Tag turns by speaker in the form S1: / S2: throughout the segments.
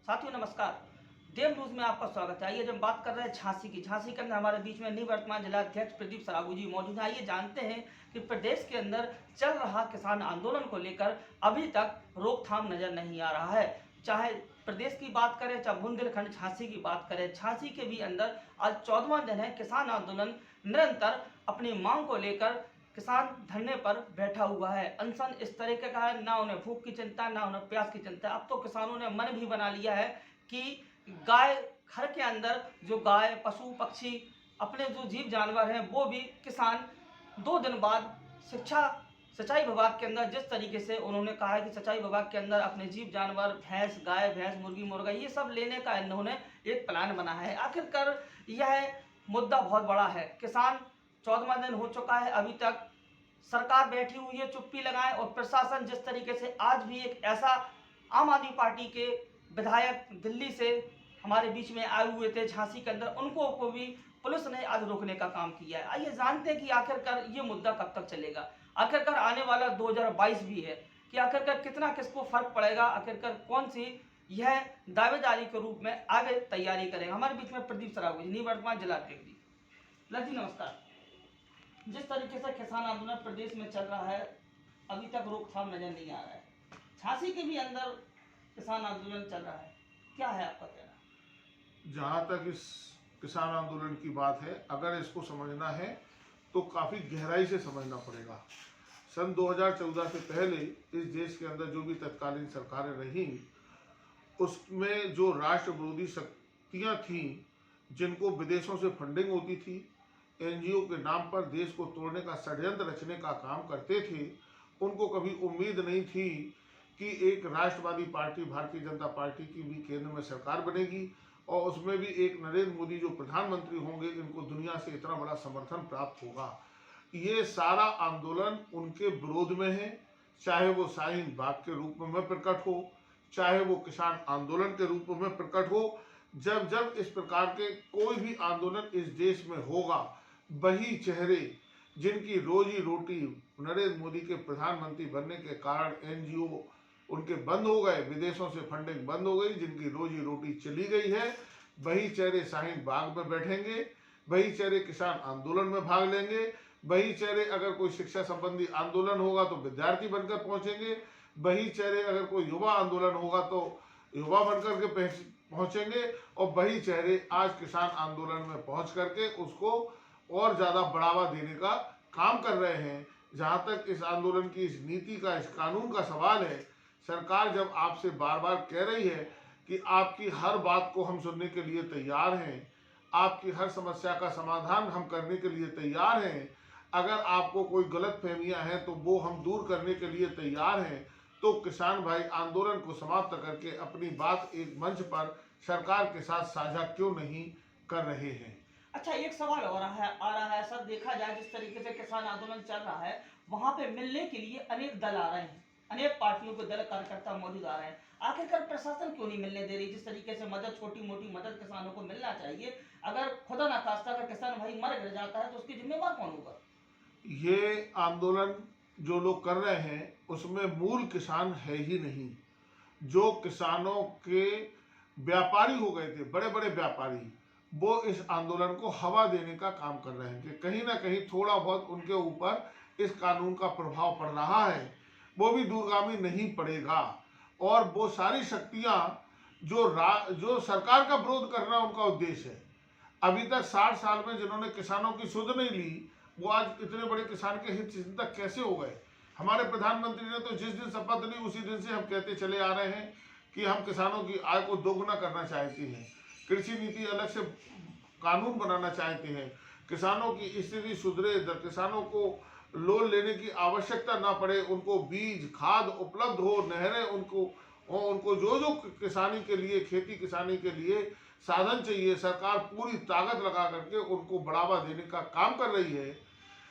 S1: साथियों नमस्कार। देव न्यूज में आपका स्वागत है। आइए जब बात कर रहे हैं झांसी की। झांसी के अंदर हमारे बीच में निवर्तमान जिलाध्यक्ष प्रदीप सरागू जी मौजूद हैं। आइए जानते हैं कि प्रदेश के अंदर चल रहा किसान आंदोलन को लेकर अभी तक रोकथाम नजर नहीं आ रहा है। चाहे प्रदेश की बात करें, चाहे बुंदेलखंड झांसी की बात करें, झांसी के भी अंदर आज 14वां दिन है। किसान आंदोलन निरंतर अपनी मांग को लेकर किसान धरने पर बैठा हुआ है। अनशन इस तरीके का है, ना उन्हें भूख की चिंता, ना उन्हें प्यास की चिंता। अब तो किसानों ने मन भी बना लिया है कि गाय घर के अंदर जो गाय पशु पक्षी अपने जो जीव जानवर हैं वो भी किसान 2 दिन बाद सिंचाई विभाग के अंदर जिस तरीके से उन्होंने कहा है कि सिंचाई विभाग के अंदर अपने जीव जानवर भैंस मुर्गी मुर्गा ये सब लेने का इन्होंने एक प्लान बना है। आखिरकार यह मुद्दा बहुत बड़ा है। किसान 14वां दिन हो चुका है, अभी तक सरकार बैठी हुई है चुप्पी लगाए, और प्रशासन जिस तरीके से आज भी एक ऐसा आम आदमी पार्टी के विधायक दिल्ली से हमारे बीच में आए हुए थे झांसी के अंदर, उनको को भी पुलिस ने आज रोकने का काम किया है। आइए जानते हैं कि आखिरकार ये मुद्दा कब तक चलेगा। आखिरकार आने वाला 2022 भी है कि आखिरकार कितना किसको फर्क पड़ेगा, आखिरकार कौन सी यह दावेदारी के रूप में आगे तैयारी करेगा। हमारे बीच में प्रदीप सरागू जी, निवर्तमान जिलाध्यक्ष जी। जी नमस्कार। जिस तरीके से किसान आंदोलन प्रदेश में चल रहा है, अभी तक रोकथाम नजर नहीं आ रहा है। झांसी के भी अंदर किसान आंदोलन चल रहा है, क्या है आपका कहना?
S2: जहाँ तक इस किसान आंदोलन की बात है, अगर इसको समझना है तो काफ़ी गहराई से समझना पड़ेगा। सन 2014 से पहले इस देश के अंदर जो भी तत्कालीन सरकारें रहीं, उसमें जो राष्ट्र विरोधी शक्तियाँ थीं, जिनको विदेशों से फंडिंग होती थी, एनजीओ के नाम पर देश को तोड़ने का षड्यंत्र रचने का काम करते थे, उनको कभी उम्मीद नहीं थी कि एक राष्ट्रवादी पार्टी भारतीय जनता पार्टी की भी केंद्र में सरकार बनेगी और उसमें भी एक नरेंद्र मोदी जो प्रधानमंत्री होंगे, इनको दुनिया से इतना बड़ा समर्थन प्राप्त होगा। ये सारा आंदोलन उनके विरोध में है, चाहे वो शाहीन बाग के रूप में प्रकट हो, चाहे वो किसान आंदोलन के रूप में प्रकट हो। जब जब इस प्रकार के कोई भी आंदोलन इस देश में होगा, वही चेहरे जिनकी रोजी रोटी नरेंद्र मोदी के प्रधानमंत्री बनने के कारण एनजीओ उनके बंद हो गए, विदेशों से फंडिंग बंद हो गई, जिनकी रोजी रोटी चली गई है, वही चेहरे शाहीन बाग में बैठेंगे, वही चेहरे किसान आंदोलन में भाग लेंगे, वही चेहरे अगर कोई शिक्षा संबंधी आंदोलन होगा तो विद्यार्थी बनकर पहुंचेंगे, वही चेहरे अगर कोई युवा आंदोलन होगा तो युवा बनकर के पहुंचेंगे, और वही चेहरे आज किसान आंदोलन में पहुंच करके उसको और ज़्यादा बढ़ावा देने का काम कर रहे हैं। जहाँ तक इस आंदोलन की, इस नीति का, इस कानून का सवाल है, सरकार जब आपसे बार बार कह रही है कि आपकी हर बात को हम सुनने के लिए तैयार हैं, आपकी हर समस्या का समाधान हम करने के लिए तैयार हैं, अगर आपको कोई गलत फहमियाँ हैं तो वो हम दूर करने के लिए तैयार हैं, तो किसान भाई आंदोलन को समाप्त करके अपनी बात एक मंच पर सरकार के साथ साझा क्यों नहीं कर रहे हैं?
S1: अच्छा, एक सवाल आ रहा है सर, देखा जाए जिस तरीके से किसान आंदोलन चल रहा है, वहां पे मिलने के लिए अनेक दल आ रहे हैं, अनेक पार्टियों के दल कार्यकर्ता मौजूद आ रहे हैं। आखिरकार प्रशासन क्यों नहीं मिलने दे रही? जिस तरीके से मदद, छोटी मोटी मदद किसानों को मिलना चाहिए, अगर खुदा ना खास्ता अगर किसान भाई मर गिर जाता है तो उसकी जिम्मेवार कौन होगा?
S2: ये आंदोलन जो लोग कर रहे हैं उसमें मूल किसान है ही नहीं। जो किसानों के व्यापारी हो गए थे, बड़े बड़े व्यापारी, वो इस आंदोलन को हवा देने का काम कर रहे हैं कि कहीं ना कहीं थोड़ा बहुत उनके ऊपर इस कानून का प्रभाव पड़ रहा है, वो भी दूरगामी नहीं पड़ेगा। और वो सारी शक्तियां जो सरकार का विरोध करना उनका उद्देश्य है। अभी तक 60 साल में जिन्होंने किसानों की सुध नहीं ली, वो आज इतने बड़े किसान के हित चिंतक कैसे हो गए? हमारे प्रधानमंत्री ने तो जिस दिन शपथ ली उसी दिन से हम कहते चले आ रहे हैं कि हम किसानों की आय को दोगुना करना चाहते हैं, कृषि नीति अलग से कानून बनाना चाहते हैं, किसानों की स्थिति सुधरे, किसानों को लोन लेने की आवश्यकता ना पड़े, उनको बीज खाद उपलब्ध हो, नहरें उनको जो किसानी के लिए, खेती किसानी के लिए साधन चाहिए, सरकार पूरी ताकत लगा करके उनको बढ़ावा देने का काम कर रही है।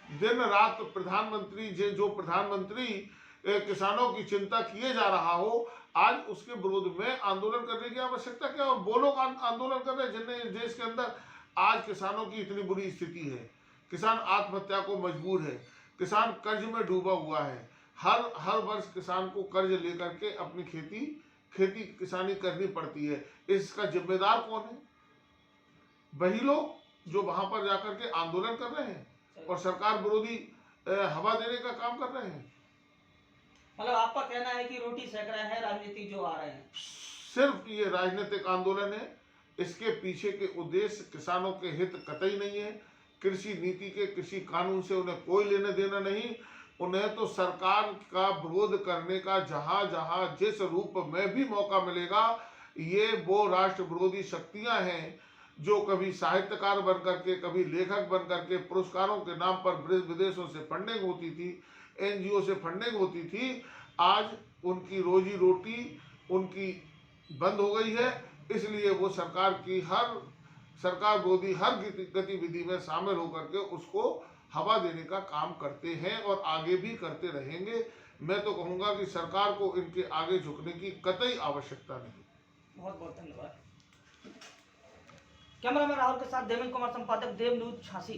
S2: दिन रात प्रधानमंत्री जो प्रधानमंत्री किसानों की चिंता किए जा रहा हो, आज उसके विरोध में आंदोलन करने की आवश्यकता क्या? और वो लोग आंदोलन कर रहे हैं जिन्हें इस देश के अंदर आज किसानों की इतनी बुरी स्थिति है, किसान आत्महत्या को मजबूर है, किसान कर्ज में डूबा हुआ है, हर वर्ष किसान को कर्ज लेकर के अपनी खेती खेती किसानी करनी पड़ती है, इसका जिम्मेदार कौन है? वही लोग जो वहां पर जाकर के आंदोलन कर रहे हैं और सरकार विरोधी हवा देने का काम कर रहे हैं।
S1: मतलब आपका कहना है कि रोटी सेक रहे हैं राजनीतिक जो आ रहे हैं?
S2: सिर्फ ये राजनीतिक आंदोलन है, इसके पीछे के उद्देश्य किसानों के हित कतई नहीं है। कृषि नीति के कृषि कानून से उन्हें कोई लेना देना नहीं। उन्हें तो सरकार का विरोध करने का जहां जहां जिस रूप में भी मौका मिलेगा, ये वो राष्ट्र विरोधी शक्तियां हैं जो कभी साहित्यकार बन करके, कभी लेखक बन करके पुरस्कारों के नाम पर विदेशों से फंडिंग होती थी, एनजीओ से फंडिंग होती थी, आज उनकी रोजी रोटी उनकी बंद हो गई है। इसलिए वो सरकार विरोधी हर गतिविधि में शामिल होकर के उसको हवा देने का काम करते हैं और आगे भी करते रहेंगे। मैं तो कहूँगा कि सरकार को इनके आगे झुकने की कतई आवश्यकता नहीं।
S1: बहुत बहुत धन्यवाद। कैमरामैन राहुल के साथ देवेंद्र कुमार, संपादक देव न्यूज, झांसी।